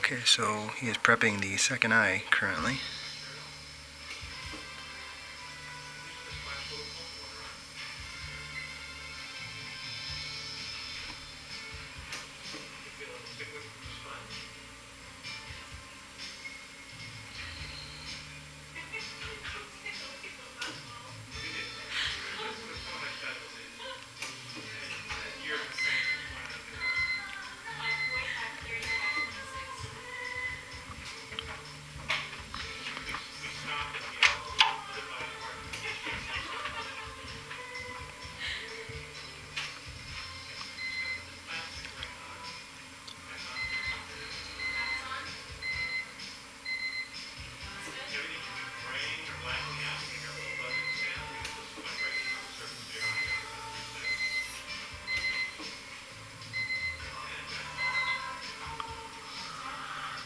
Okay, so he is prepping the second eye currently.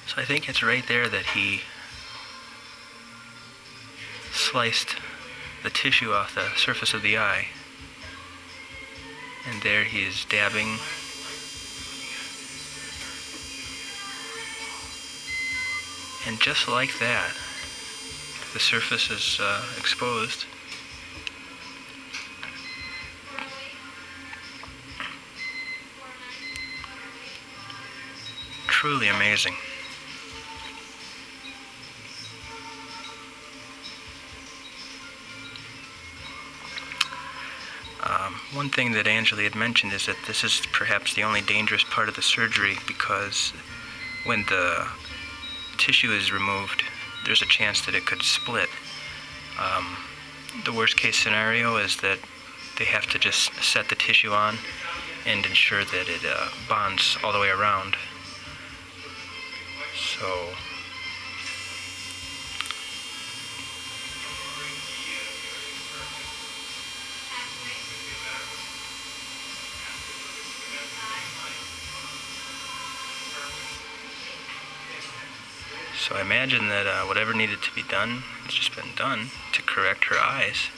So I think it's right there that he sliced the tissue off the surface of the eye. And there he is dabbing. And just like that, the surface is exposed. Truly amazing. One thing that Anjulie had mentioned is that this is perhaps the only dangerous part of the surgery, because when the tissue is removed, there's a chance that it could split. The worst case scenario is that they have to just set the tissue on and ensure that it bonds all the way around. So I imagine that whatever needed to be done has just been done to correct her eyes.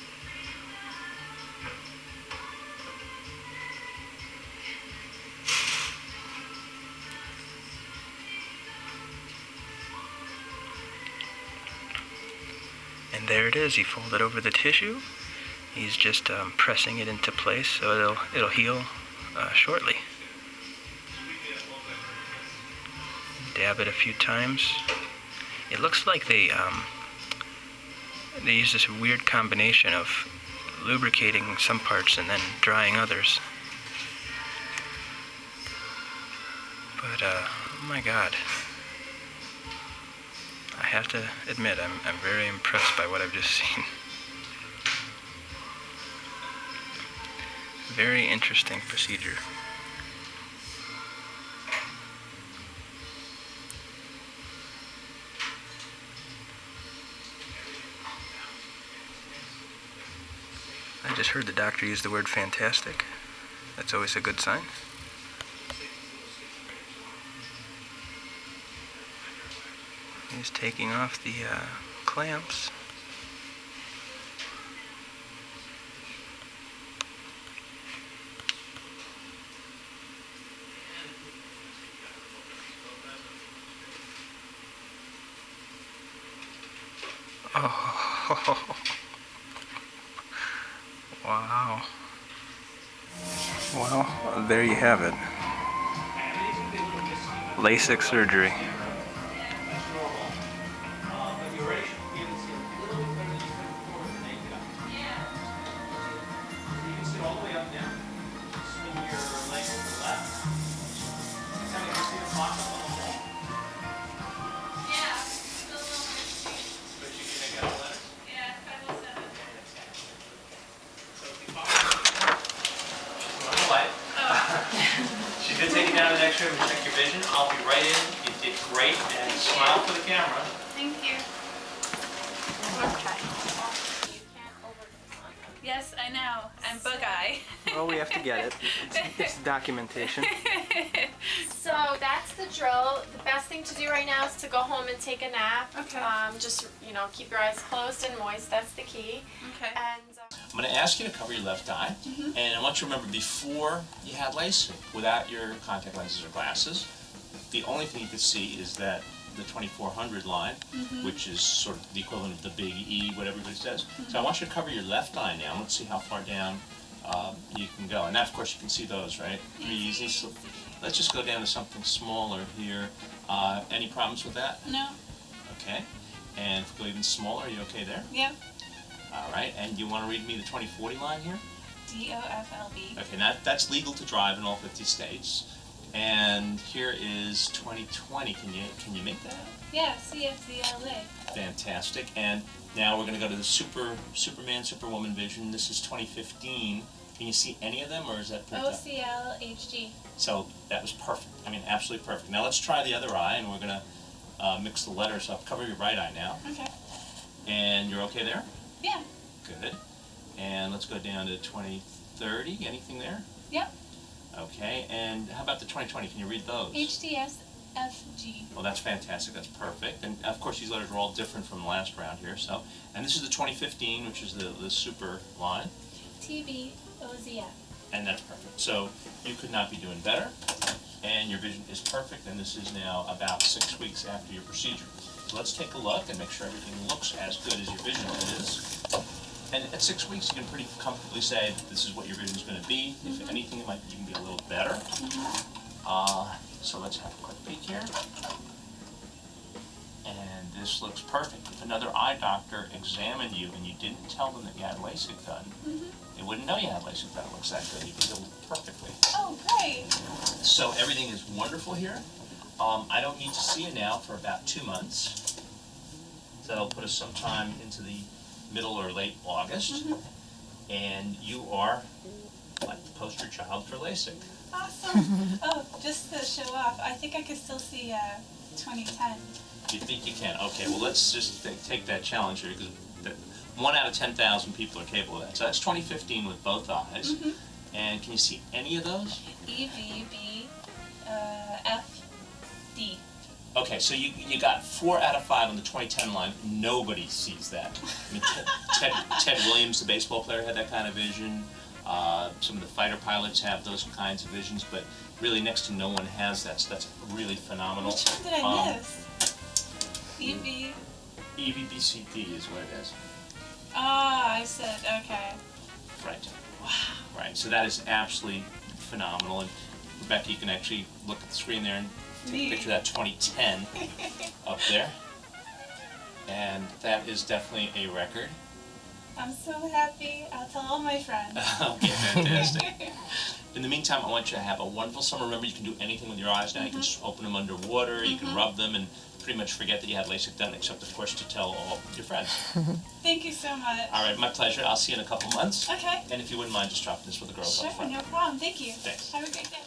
And there it is. He folded over the tissue. He's just pressing it into place so it'll heal shortly. Dab it a few times. It looks like they use this weird combination of lubricating some parts and then drying others. But oh my God, I have to admit I'm very impressed by what I've just seen. Very interesting procedure. I just heard the doctor use the word fantastic. That's always a good sign. He's taking off the clamps. Oh. Wow. Well, there you have it. Lasik surgery. She's going to take you down to the next room and check your vision. I'll be right in. You did great, and smile for the camera. Thank you. Okay. Yes, I know. I'm bug-eye. Well, we have to get it. It's documentation. So that's the drill. The best thing to do right now is to go home and take a nap. Okay. Just, keep your eyes closed and moist. That's the key. Okay. And I'm going to ask you to cover your left eye, and I want you to remember before you had LASIK, without your contact lenses or glasses, the only thing you can see is that the 2400 line, which is sort of the equivalent of the big E, what everybody says. So I want you to cover your left eye now. Let's see how far down you can go. And now, of course, you can see those, right? Pretty easy. So let's just go down to something smaller here. Any problems with that? No. Okay. And if we go even smaller, are you okay there? Yep. All right. And you want to read me the 2040 line here? DOFLB. Okay, now that's legal to drive in all 50 states. And here is 2020. Can you make that? Yeah, CFZLA. Fantastic. And now we're going to go to the Superman, Superwoman vision. This is 2015. Can you see any of them, or is that pretty tough? OCL HG. So that was perfect. I mean, absolutely perfect. Now let's try the other eye, and we're going to mix the letters up. Cover your right eye now. Okay. And you're okay there? Yeah. Good. And let's go down to 2030. Anything there? Yep. Okay. And how about the 2020? Can you read those? HTSFG. Well, that's fantastic. That's perfect. And of course, these letters are all different from the last round here. So, and this is the 2015, which is the super line. TBOZF. And that's perfect. So you could not be doing better, and your vision is perfect, and this is now about 6 weeks after your procedure. So let's take a look and make sure everything looks as good as your vision is. And at 6 weeks, you can pretty comfortably say that this is what your vision is going to be. If anything, it might even be a little better. So let's have a quick peek here. And this looks perfect. If another eye doctor examined you and you didn't tell them that you had LASIK done, they wouldn't know you had LASIK done. It looks that good. You can do it perfectly. Oh, great. So everything is wonderful here. I don't need to see you now for about 2 months. So that'll put us sometime into the middle or late August. And you are like the poster child for LASIK. Awesome. Oh, just to show off, I think I could still see 2010. You think you can? Okay, well let's just take that challenge here, because 1 out of 10,000 people are capable of that. So that's 2015 with both eyes. And can you see any of those? E, V, B, F, D. Okay, so you got 4 out of 5 on the 2010 line. Nobody sees that. I mean, Ted Williams, the baseball player, had that kind of vision. Some of the fighter pilots have those kinds of visions, but really next to no one has that, so that's really phenomenal. Which one did I miss? EV. EVBCD is what it is. Ah, I said, okay. Right. Wow. Right, so that is absolutely phenomenal. And Rebecca, you can actually look at the screen there and take a picture of that 2010 up there. And that is definitely a record. I'm so happy. I'll tell all my friends. Okay, fantastic. In the meantime, I want you to have a wonderful summer. Remember, you can do anything with your eyes now. You can just open them underwater, you can rub them, and pretty much forget that you had LASIK done, except, of course, to tell all your friends. Thank you so much. All right, my pleasure. I'll see you in a couple months. Okay. And if you wouldn't mind just dropping this with the girls up Sure, front. no problem. Thank you. Thanks. Have a great day.